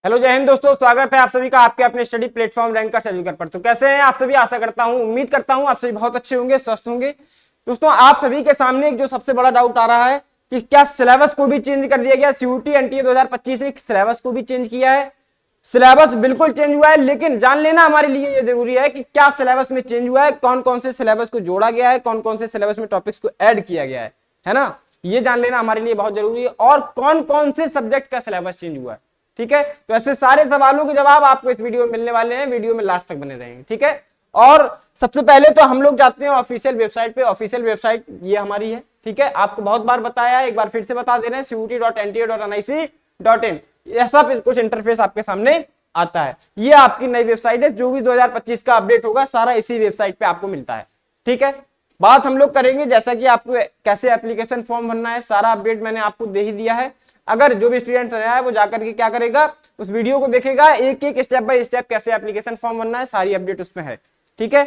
Hello जय हिंद दोस्तों, स्वागत है आप सभी का आपके अपने स्टडी प्लेटफॉर्म रैंक का सर्टिफिकेट पर। तो कैसे हैं आप सभी? आशा करता हूं, उम्मीद करता हूं आप सभी बहुत अच्छे होंगे, स्वस्थ होंगे। दोस्तों, आप सभी के सामने एक जो सबसे बड़ा डाउट आ रहा है कि क्या सिलेबस को भी चेंज कर दिया गया। सीयूटी एनटीए 2025 ने सिलेबस को भी चेंज किया है। सिलेबस बिल्कुल चेंज हुआ है, लेकिन जान लेना हमारे लिए ये जरूरी है कि क्या सिलेबस में चेंज हुआ है, कौन कौन से सिलेबस को जोड़ा गया है, कौन कौन से सिलेबस में टॉपिक्स को ऐड किया गया है ना। ये जान लेना हमारे लिए बहुत जरूरी है, और कौन कौन से सब्जेक्ट का सिलेबस चेंज हुआ है। ठीक है, तो ऐसे सारे सवालों के जवाब आपको इस वीडियो में मिलने वाले हैं। वीडियो में लास्ट तक बने रहेंगे। ठीक है, और सबसे पहले तो हम लोग जाते हैं ऑफिशियल वेबसाइट पे। ऑफिशियल वेबसाइट ये हमारी है। ठीक है, आपको बहुत बार बताया है, एक बार फिर से बता दे रहे हैं, CUT.NTA.nic.in ऐसा कुछ इंटरफेस आपके सामने आता है। ये आपकी नई वेबसाइट है। जो भी 2025 का अपडेट होगा सारा इसी वेबसाइट पे आपको मिलता है। ठीक है, बात हम लोग करेंगे जैसा कि आपको कैसे एप्लीकेशन फॉर्म भरना है, सारा अपडेट मैंने आपको दे ही दिया है। अगर जो भी स्टूडेंट नया है वो जाकर के क्या करेगा, उस वीडियो को देखेगा, एक एक स्टेप बाय स्टेप कैसे एप्लीकेशन फॉर्म भरना है, सारी अपडेट उसमें है। ठीक है,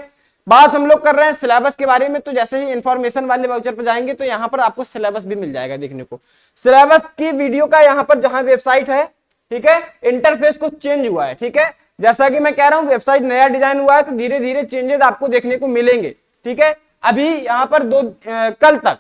बात हम लोग कर रहे हैं सिलेबस के बारे में। तो जैसे ही इंफॉर्मेशन वाले वाउचर पर जाएंगे तो यहाँ पर आपको सिलेबस भी मिल जाएगा देखने को। सिलेबस की वीडियो का यहाँ पर जहां वेबसाइट है, ठीक है, इंटरफेस कुछ चेंज हुआ है। ठीक है, जैसा कि मैं कह रहा हूं वेबसाइट नया डिजाइन हुआ है, तो धीरे धीरे चेंजेस आपको देखने को मिलेंगे। ठीक है, अभी यहाँ पर कल तक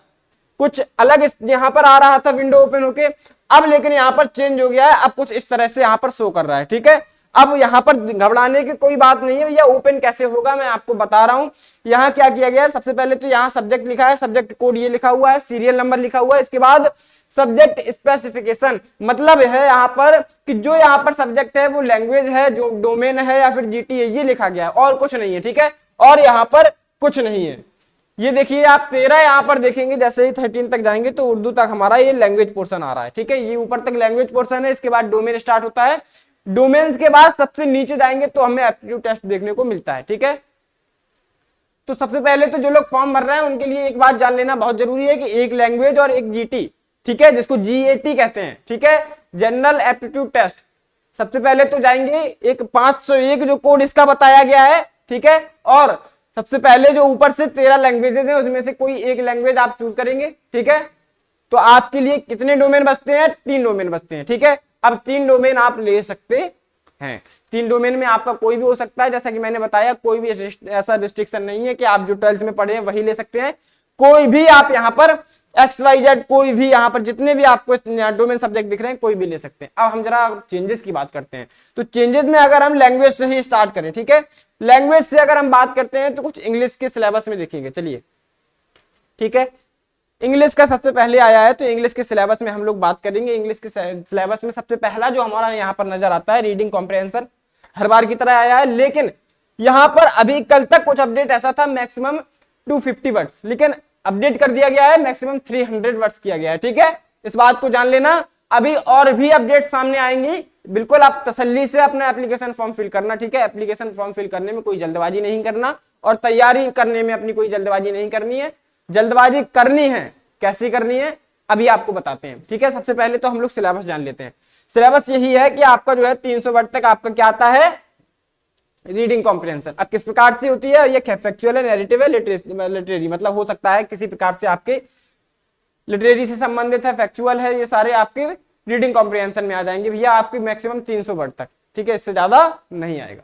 कुछ अलग यहाँ पर आ रहा था विंडो ओपन होके, अब लेकिन यहाँ पर चेंज हो गया है। अब कुछ इस तरह से यहाँ पर शो कर रहा है। ठीक है, अब यहाँ पर घबराने की कोई बात नहीं है। भैया ओपन कैसे होगा मैं आपको बता रहा हूं। यहाँ क्या किया गया है, सबसे पहले तो यहाँ सब्जेक्ट लिखा है, सब्जेक्ट कोड ये लिखा हुआ है, सीरियल नंबर लिखा हुआ है। इसके बाद सब्जेक्ट स्पेसिफिकेशन, मतलब है यहाँ पर कि जो यहाँ पर सब्जेक्ट है वो लैंग्वेज है, जो डोमेन है या फिर जीटी है, ये लिखा गया है और कुछ नहीं है। ठीक है, और यहाँ पर कुछ नहीं है। ये देखिए आप 13 यहाँ पर देखेंगे, जैसे ही 13 तक जाएंगे तो उर्दू तक हमारा ये लैंग्वेज पोर्शन आ रहा है। ठीक है, ये ऊपर तक लैंग्वेज पोर्शन है। इसके बाद डोमेन स्टार्ट होता है। डोमेन्स के बाद सबसे नीचे जाएंगे तो हमें एप्टीट्यूड टेस्ट देखने को मिलता है। ठीक है, तो सबसे पहले तो जो लोग फॉर्म भर रहे हैं उनके लिए एक बात जान लेना बहुत जरूरी है कि एक लैंग्वेज और एक जीटी, ठीक है, जिसको जीएटी कहते हैं। ठीक है, जनरल एप्टीट्यूड टेस्ट। सबसे पहले तो जाएंगे एक 501 जो कोड इसका बताया गया है। ठीक है, और सबसे पहले जो ऊपर से 13 लैंग्वेजेस हैं उसमें से कोई एक लैंग्वेज आप चूज करेंगे। ठीक है, तो आपके लिए कितने डोमेन बचते हैं? 3 डोमेन बचते हैं। ठीक है, अब 3 डोमेन आप ले सकते हैं। 3 डोमेन में आपका कोई भी हो सकता है। जैसा कि मैंने बताया, कोई भी ऐसा रिस्ट्रिक्शन नहीं है कि आप जो 12th में पढ़े हैं वही ले सकते हैं। कोई भी आप यहाँ पर XYZ, कोई भी यहाँ पर जितने भी आपको डोमेन सब्जेक्ट दिख रहे हैं कोई भी ले सकते हैं। अब हम जरा चेंजेस की बात करते हैं। तो चेंजेस में अगर हम लैंग्वेज से ही स्टार्ट करें, ठीक है, लैंग्वेज से अगर हम बात करते हैं तो कुछ इंग्लिश के सिलेबस में देखेंगे। चलिए, ठीक है, इंग्लिश का सबसे पहले आया है तो इंग्लिश के सिलेबस में हम लोग बात करेंगे। इंग्लिश के सिलेबस में सबसे पहला जो हमारा यहाँ पर नजर आता है, रीडिंग कॉम्प्रिहेंशन, हर बार की तरह आया है। लेकिन यहाँ पर अभी कल तक कुछ अपडेट ऐसा था मैक्सिमम 250 वर्ड्स, लेकिन अपडेट कर दिया गया है मैक्सिमम 300 वर्ड्स किया गया है। ठीक है, इस बात को जान लेना। अभी और भी अपडेट सामने आएंगी, बिल्कुल आप तसल्ली से अपना एप्लीकेशन फॉर्म फिल करना। ठीक है, एप्लीकेशन फॉर्म फिल करने में कोई जल्दबाजी नहीं करना, और तैयारी करने में अपनी कोई जल्दबाजी नहीं करनी है। जल्दबाजी करनी है, कैसी करनी है अभी आपको बताते हैं। ठीक है, सबसे पहले तो हम लोग सिलेबस जान लेते हैं। सिलेबस यही है कि आपका जो है 300 वर्ड तक आपका क्या आता है, रीडिंग कॉम्प्रिहेंशन। अब किस प्रकार से होती है, ये फैक्चुअल है, नैरेटिव है, लिटरेरी, मतलब हो सकता है किसी प्रकार से आपके लिटरेरी से संबंधित है, फैक्चुअल है, ये सारे आपके रीडिंग कॉम्प्रिहेंशन में आ जाएंगे। भैया आपके मैक्सिमम 300 वर्ड तक। ठीक है, इससे ज्यादा नहीं आएगा।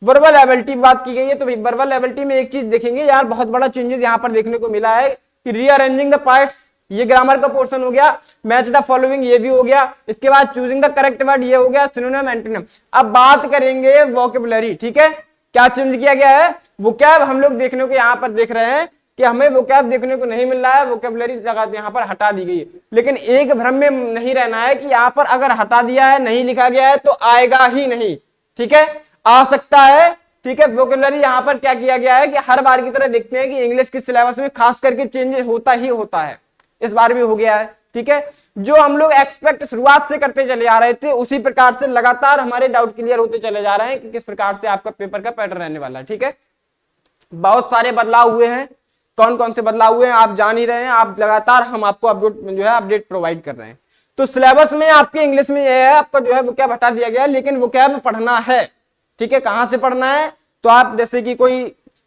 वर्बल एबिलिटी बात की गई है, तो वर्बल एबिलिटी में एक चीज देखेंगे यार, बहुत बड़ा चेंजेस यहाँ पर देखने को मिला है कि रीअरेंजिंग द पार्ट्स, ये ग्रामर का पोर्शन हो गया। मैच द फॉलोइंग, ये भी हो गया। इसके बाद चूजिंग द करेक्ट वर्ड, ये हो गया। Synonym, antonym. अब बात करेंगे वोकैबुलरी। ठीक है, क्या चेंज किया गया है? वोकैब हम लोग देखने को यहाँ पर देख रहे हैं कि हमें वोकैब देखने को नहीं मिल रहा है, वोकैबुलरी जगह यहाँ पर हटा दी गई है। लेकिन एक भ्रम में नहीं रहना है कि यहाँ पर अगर हटा दिया है, नहीं लिखा गया है तो आएगा ही नहीं। ठीक है, आ सकता है। ठीक है, वोकैबुलरी यहाँ पर क्या किया गया है कि हर बार की तरह देखते हैं कि इंग्लिश के सिलेबस में खास करके चेंज होता ही होता है, इस बार भी हो गया है। ठीक है, जो हम लोग एक्सपेक्ट शुरुआत से करते चले आ रहे थे उसी प्रकार से लगातार हमारे डाउट क्लियर होते चले जा रहे हैं कि किस प्रकार से आपका पेपर का पैटर्न रहने वाला है। ठीक है, बहुत सारे बदलाव हुए हैं। कौन कौन से बदलाव हुए हैं आप जान ही रहे हैं, आप लगातार हम आपको अपडेट प्रोवाइड कर रहे हैं। तो सिलेबस में आपके इंग्लिश में यह है, आपका जो है वोकैब हटा दिया गया है, लेकिन वोकैब पढ़ना है। ठीक है, कहां से पढ़ना है? तो आप जैसे कि कोई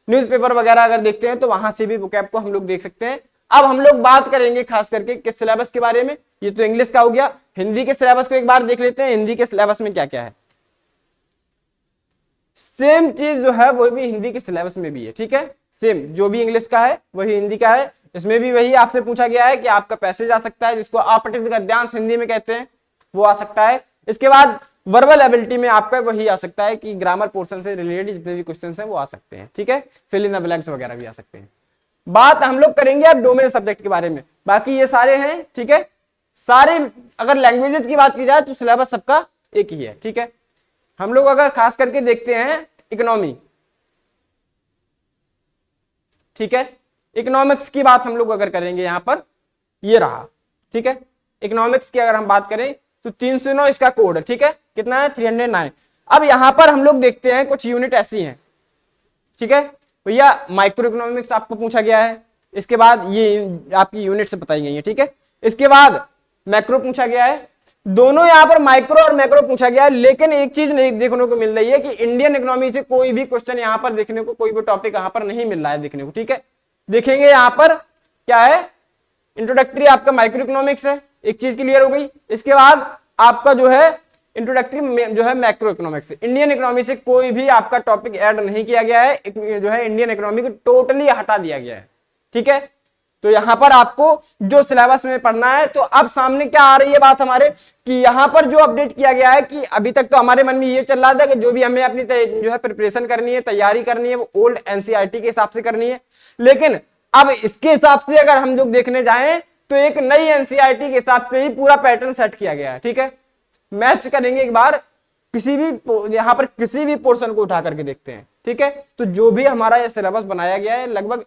न्यूज़पेपर वगैरह अगर देखते हैं तो वहां से भी वोकैब को हम लोग देख सकते हैं। अब हम लोग बात करेंगे खास करके किस सिलेबस के बारे में, ये तो इंग्लिश का हो गया। हिंदी के सिलेबस को एक बार देख लेते हैं, हिंदी के सिलेबस में क्या क्या है। सेम चीज जो है वो भी हिंदी के सिलेबस में भी है, ठीक है। सेम जो भी इंग्लिश का है वही हिंदी का है, इसमें भी वही आपसे पूछा गया है कि आपका पैसेज आ सकता है, जिसको अपठित गद्यांश हिंदी में कहते हैं, वो आ सकता है। इसके बाद वर्बल एबिलिटी में आपका वही आ सकता है कि ग्रामर पोर्शन से रिलेटेड जितने भी क्वेश्चन हैं वो आ सकते हैं, ठीक है। फिल इन द ब्लैंक्स वगैरह भी आ सकते हैं। बात हम लोग करेंगे अब डोमेन सब्जेक्ट के बारे में, बाकी ये सारे हैं, ठीक है। सारे अगर लैंग्वेजेस की बात की जाए तो सिलेबस सबका एक ही है, ठीक है। हम लोग अगर खास करके देखते हैं इकोनॉमी, ठीक है, इकोनॉमिक्स की बात हम लोग अगर करेंगे यहां पर ये रहा, ठीक है। इकोनॉमिक्स की अगर हम बात करें तो 309 इसका कोड है, ठीक है। कितना है 309। अब यहां पर हम लोग देखते हैं कुछ यूनिट ऐसी हैं, ठीक है भैया। माइक्रो इकोनॉमिक्स आपको पूछा गया है, इसके बाद ये आपकी यूनिट से बताई गई है, ठीक है। इसके बाद मैक्रो पूछा गया है, दोनों यहां पर माइक्रो और मैक्रो पूछा गया है। लेकिन एक चीज नहीं देखने को मिल रही है कि इंडियन इकोनॉमी से कोई भी क्वेश्चन यहां पर देखने को, कोई भी टॉपिक यहां पर नहीं मिल रहा है देखने को, ठीक है। देखेंगे यहां पर क्या है, इंट्रोडक्टरी आपका माइक्रो इकोनॉमिक्स है, एक चीज क्लियर हो गई। इसके बाद आपका जो है इंट्रोडक्टरी जो है मैक्रो इकोनॉमिक्स, इंडियन इकोनॉमी से कोई भी आपका टॉपिक ऐड नहीं किया गया है, जो है इंडियन इकोनॉमी को टोटली हटा दिया गया है, ठीक है। तो यहां पर आपको जो सिलेबस में पढ़ना है, तो अब सामने क्या आ रही है बात हमारे कि यहां पर जो अपडेट किया गया है कि अभी तक तो हमारे मन में ये चल रहा था कि जो भी हमें अपनी जो है प्रिपरेशन करनी है, तैयारी करनी है, वो ओल्ड एनसीईआरटी के हिसाब से करनी है। लेकिन अब इसके हिसाब से अगर हम लोग देखने जाएं तो एक नई एनसीईआरटी के हिसाब से ही पूरा पैटर्न सेट किया गया है, ठीक है। मैच करेंगे एक बार, किसी भी यहां पर किसी भी पोर्शन को उठा करके देखते हैं, ठीक है। तो जो भी हमारा ये सिलेबस बनाया गया है लगभग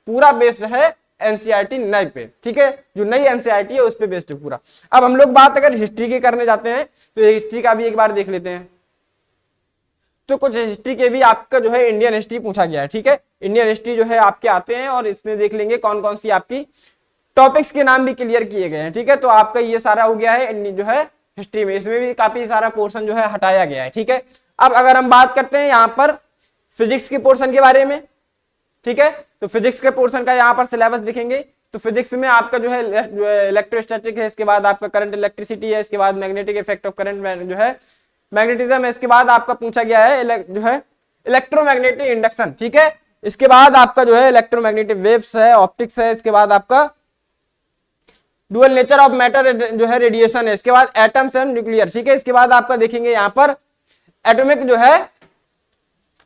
पूरा बेस्ड है एनसीईआरटी नए पे, ठीक है। जो नई एनसीईआरटी है उस पे बेस्ड है पूरा। अब हम लोग बात अगर हिस्ट्री की करने जाते हैं तो हिस्ट्री का भी एक बार देख लेते हैं। तो कुछ हिस्ट्री के भी आपका जो है इंडियन हिस्ट्री पूछा गया है, ठीक है। इंडियन हिस्ट्री जो है आपके आते हैं और इसमें देख लेंगे कौन कौन सी आपकी टॉपिक्स के नाम भी क्लियर किए गए हैं, ठीक है। तो आपका ये सारा हो गया है जो है हिस्ट्री में, इसमें भी काफी सारा पोर्शन जो है हटाया गया है, ठीक है। अब अगर हम बात करते हैं यहाँ पर फिजिक्स के पोर्शन के बारे में, ठीक है। तो फिजिक्स के पोर्शन का यहाँ पर सिलेबस देखेंगे तो फिजिक्स में आपका जो है इलेक्ट्रोस्टैटिक है, इसके बाद आपका करंट इलेक्ट्रिसिटी है, इसके बाद मैग्नेटिक इफेक्ट ऑफ करंट जो है मैग्नेटिज्म है, इसके बाद आपका पूछा गया है जो है इलेक्ट्रोमैग्नेटिक इंडक्शन, ठीक है। इसके बाद आपका जो है इलेक्ट्रोमैग्नेटिक वेव्स है, ऑप्टिक्स है, इसके बाद आपका डुअल नेचर ऑफ मैटर जो है रेडिएशन है, इसके बाद एटम्स एंड न्यूक्लियर, ठीक है। इसके बाद आपका देखेंगे यहाँ पर एटॉमिक जो है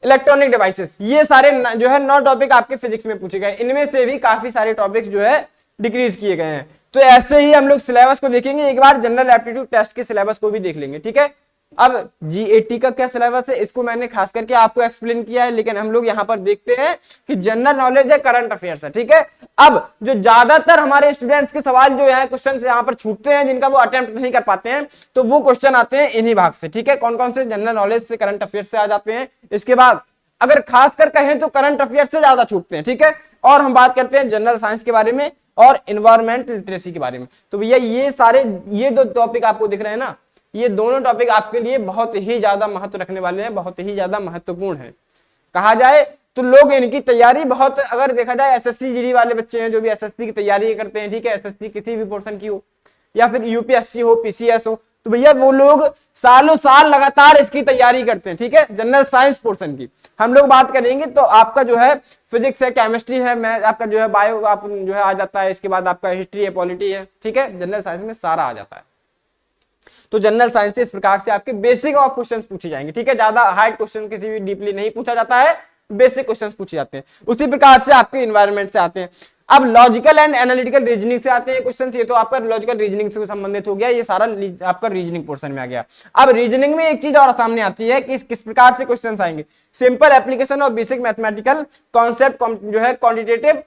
इलेक्ट्रॉनिक डिवाइसेस, ये सारे जो है 9 टॉपिक आपके फिजिक्स में पूछे गए। इनमें से भी काफी सारे टॉपिक्स जो है डिक्रीज किए गए हैं। तो ऐसे ही हम लोग सिलेबस को देखेंगे, एक बार जनरल एप्टीट्यूड टेस्ट के सिलेबस को भी देख लेंगे, ठीक है। अब जीएटी का क्या सिलेबस है इसको मैंने खास करके आपको एक्सप्लेन किया है, लेकिन हम लोग यहाँ पर देखते हैं कि जनरल नॉलेज है, करंट अफेयर्स है, ठीक है। अब जो ज्यादातर हमारे स्टूडेंट्स के सवाल जो है क्वेश्चन यहाँ पर छूटते हैं, जिनका वो अटेम्प्ट नहीं कर पाते हैं, तो वो क्वेश्चन आते हैं इन्हीं भाग से, ठीक है। कौन कौन से जनरल नॉलेज से, करंट अफेयर्स से आ जाते हैं। इसके बाद अगर खासकर कहें तो करंट अफेयर्स से ज्यादा छूटते हैं, ठीक है। और हम बात करते हैं जनरल साइंस के बारे में और एनवायरमेंट लिटरेसी के बारे में। तो भैया ये सारे ये 2 टॉपिक आपको दिख रहे हैं ना, ये दोनों टॉपिक आपके लिए बहुत ही ज्यादा महत्व रखने वाले हैं, बहुत ही ज्यादा महत्वपूर्ण है। कहा जाए तो लोग इनकी तैयारी बहुत, अगर देखा जाए एसएससी जीडी वाले बच्चे हैं जो भी एसएससी की तैयारी करते हैं, ठीक है, एसएससी किसी भी पोर्शन की हो या फिर यूपीएससी हो, पीसीएस हो, तो भैया वो लोग सालों साल लगातार इसकी तैयारी करते हैं, ठीक है। जनरल साइंस पोर्शन की हम लोग बात करेंगे तो आपका जो है फिजिक्स है, केमिस्ट्री है, मैथ आपका जो है बायो आप जो है आ जाता है, इसके बाद आपका हिस्ट्री है, पॉलिटी है, ठीक है। जनरल साइंस में सारा आ जाता है। तो जनरल साइंस से इस प्रकार से आपके बेसिक ऑफ क्वेश्चंस पूछे जाएंगे, ठीक है। ज्यादा हार्ड क्वेश्चन किसी भी डीपली नहीं पूछा जाता है, बेसिक क्वेश्चंस पूछे जाते हैं। उसी प्रकार से आपके इन्वायरमेंट से आते हैं। अब लॉजिकल एंड एनालिटिकल रीजनिंग से आते हैं क्वेश्चन, ये तो आपका लॉजिकल रीजनिंग से संबंधित हो गया, ये सारा आपका रीजनिंग पोर्शन में आ गया। अब रीजनिंग में एक चीज और सामने आती है कि किस प्रकार से क्वेश्चन आएंगे। Simple application of basic mathematical concept जो है क्वांटिटेटिव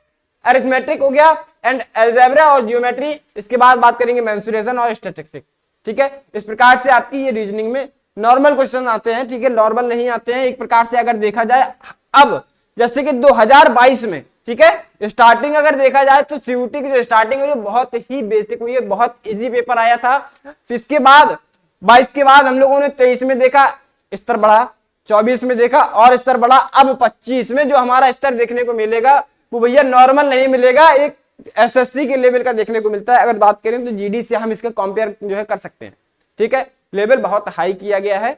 अरिथमेटिक हो गया एंड अलजेब्रा और जियोमेट्री, इसके बाद बात करेंगे मेंसुरेशन और स्टैटिस्टिक्स, ठीक है। इस प्रकार से आपकी ये रीजनिंग में नॉर्मल क्वेश्चन आते हैं, ठीक है, नॉर्मल नहीं आते हैं। एक प्रकार से अगर देखा जाए अब जैसे कि 2022 में, ठीक है, स्टार्टिंग अगर देखा जाए तो सीयूटी की जो स्टार्टिंग हुई बहुत ही बेसिक हुई है, बहुत इजी पेपर आया था। फिर इसके बाद 22 के बाद हम लोगों ने 23 में देखा स्तर बढ़ा, 24 में देखा और स्तर बढ़ा, अब 25 में जो हमारा स्तर देखने को मिलेगा वो भैया नॉर्मल नहीं मिलेगा, एक एसएससी के लेवल का देखने को मिलता है। अगर बात करें तो जीडी से हम इसका कंपेयर जो है कर सकते हैं, ठीक है। लेवल बहुत हाई किया गया है,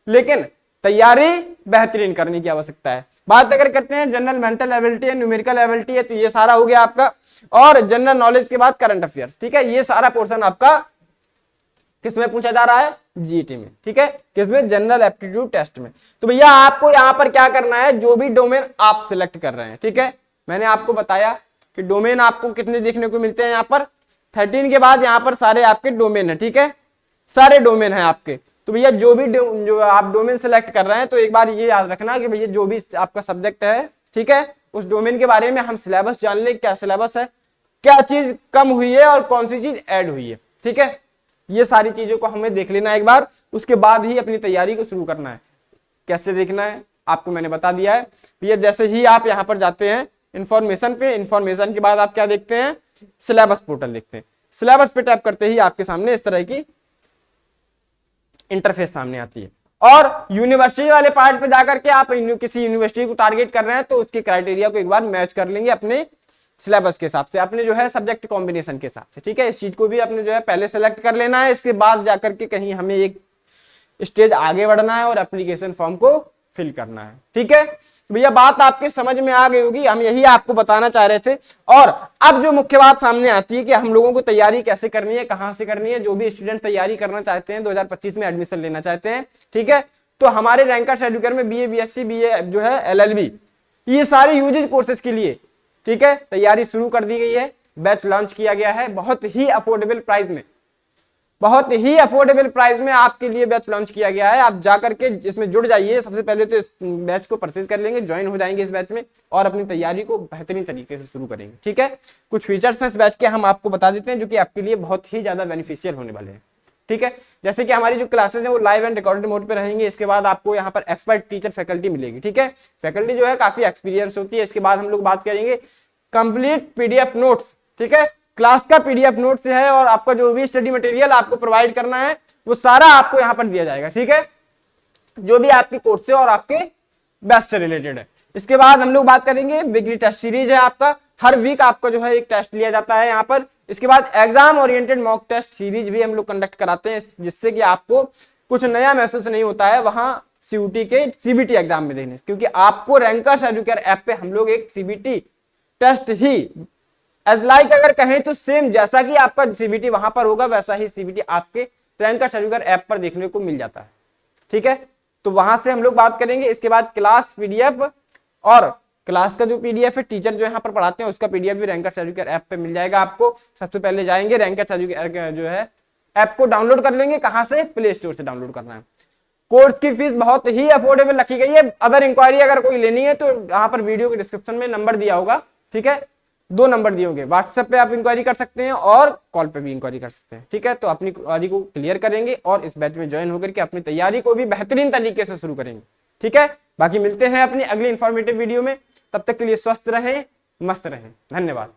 लेकिन तैयारी बेहतरीन करने की आवश्यकता है। बात अगर करते हैं जनरल मेंटल एबिलिटी है, न्यूमेरिकल एबिलिटी है, तो ये सारा हो गया आपका। और जनरल नॉलेज के बाद करंट अफेयर्स, ठीक है। ये सारा पोर्शन आपका किसमें पूछा जा रहा है, जीटी में, ठीक है। किसमें, जनरल एप्टीट्यूड टेस्ट में। तो भैया आपको यहां पर क्या करना है, जो भी डोमेन आप सिलेक्ट कर रहे हैं, ठीक है। मैंने आपको बताया कि डोमेन आपको कितने देखने को मिलते हैं, यहाँ पर 13 के बाद यहाँ पर सारे आपके डोमेन है, ठीक है। सारे डोमेन है आपके। तो भैया जो भी जो आप डोमेन सिलेक्ट कर रहे हैं, तो एक बार ये याद रखना कि भैया जो भी आपका सब्जेक्ट है, ठीक है, उस डोमेन के बारे में हम सिलेबस जान ले, क्या सिलेबस है, क्या चीज कम हुई है और कौन सी चीज ऐड हुई है, ठीक है। ये सारी चीजों को हमें देख लेना एक बार, उसके बाद ही अपनी तैयारी को शुरू करना है। कैसे देखना है आपको मैंने बता दिया है भैया। जैसे ही आप यहाँ पर जाते हैं इंफॉर्मेशन पे, इंफॉर्मेशन के बाद आप क्या देखते हैं, सिलेबस पोर्टल देखते हैं। सिलेबस पे टैप करते ही आपके सामने इस तरह की इंटरफेस सामने आती है। और यूनिवर्सिटी वाले पार्ट पे जाकर के आप किसी यूनिवर्सिटी को टारगेट कर रहे हैं, तो उसके क्राइटेरिया को एक बार मैच कर लेंगे अपने सिलेबस के हिसाब से, अपने जो है सब्जेक्ट कॉम्बिनेशन के हिसाब से, ठीक है। इस चीज को भी अपने जो है पहले सेलेक्ट कर लेना है। इसके बाद जाकर के कहीं हमें एक स्टेज आगे बढ़ना है और एप्लीकेशन फॉर्म को फिल करना है, ठीक है। भैया बात आपके समझ में आ गई होगी, हम यही आपको बताना चाह रहे थे। और अब जो मुख्य बात सामने आती है कि हम लोगों को तैयारी कैसे करनी है, कहां से करनी है। जो भी स्टूडेंट तैयारी करना चाहते हैं, 2025 में एडमिशन लेना चाहते हैं, ठीक है, तो हमारे रैंकर्स एडुकेयर में बीए, बीएससी, बीए जो है एलएलबी, ये सारे यूजी कोर्सेज के लिए, ठीक है, तैयारी शुरू कर दी गई है। बैच लॉन्च किया गया है बहुत ही अफोर्डेबल प्राइस में, बहुत ही अफोर्डेबल प्राइस में आपके लिए बैच लॉन्च किया गया है। आप जाकर के इसमें जुड़ जाइए। सबसे पहले तो इस बैच को परचेज कर लेंगे, ज्वाइन हो जाएंगे इस बैच में और अपनी तैयारी को बेहतरीन तरीके से शुरू करेंगे, ठीक है। कुछ फीचर्स हैं इस बैच के, हम आपको बता देते हैं, जो कि आपके लिए बहुत ही ज्यादा बेनिफिशियल होने वाले हैं, ठीक है। जैसे कि हमारी जो क्लासेस हैं वो लाइव एंड रिकॉर्डेड मोड पे रहेंगी। इसके बाद आपको यहाँ पर एक्सपर्ट टीचर फैकल्टी मिलेगी, ठीक है। फैकल्टी जो है काफी एक्सपीरियंस होती है। इसके बाद हम लोग बात करेंगे कंप्लीट पीडीएफ नोट्स, ठीक है। क्लास का पीडीएफ नोट्स है और आपका जो भी स्टडी मटेरियल आपको प्रोवाइड करना है वो सारा आपको यहाँ पर दिया जाएगा, ठीक है, जो भी आपके कोर्स से और आपके बैच से रिलेटेड है। इसके बाद हम लोग बात करेंगे वीकली टेस्ट सीरीज है आपका, हर वीक आपका जो है एक टेस्ट लिया जाता है यहाँ पर। इसके बाद exam oriented mock test series भी हम लोग कंडक्ट कराते हैं, जिससे कि आपको कुछ नया महसूस नहीं होता है वहां सीयूटी के सीबीटी एग्जाम में देने, क्योंकि आपको रैंकर्स एडुकेयर ऐप पे हम लोग एक सीबीटी टेस्ट ही एज लाइक अगर कहें तो सेम जैसा कि आपका सीबीटी वहां पर होगा, वैसा ही सीबीटी आपके रैंकर्स एडुकेयर ऐप पर देखने को मिल जाता है, ठीक है। तो वहां से हम लोग बात करेंगे। इसके बाद क्लास पीडीएफ और क्लास का जो पीडीएफ है, टीचर जो यहाँ पर पढ़ाते हैं उसका पीडीएफ भी रैंकर्स एडुकेयर ऐप पे मिल जाएगा आपको। सबसे पहले जाएंगे रैंकर्स एडुकेयर जो है ऐप को डाउनलोड कर लेंगे। कहां से, प्ले स्टोर से डाउनलोड करना है। कोर्स की फीस बहुत ही अफोर्डेबल रखी गई है। अदर इंक्वायरी अगर कोई लेनी है तो यहाँ पर वीडियो के डिस्क्रिप्शन में नंबर दिया होगा, ठीक है, 2 नंबर दिए होंगे। व्हाट्सएप पे आप इंक्वायरी कर सकते हैं और कॉल पे भी इंक्वायरी कर सकते हैं, ठीक है। तो अपनी इंक्वायरी को क्लियर करेंगे और इस बैच में ज्वाइन होकर के अपनी तैयारी को भी बेहतरीन तरीके से शुरू करेंगे, ठीक है। बाकी मिलते हैं अपनी अगली इंफॉर्मेटिव वीडियो में, तब तक के लिए स्वस्थ रहें, मस्त रहें, धन्यवाद।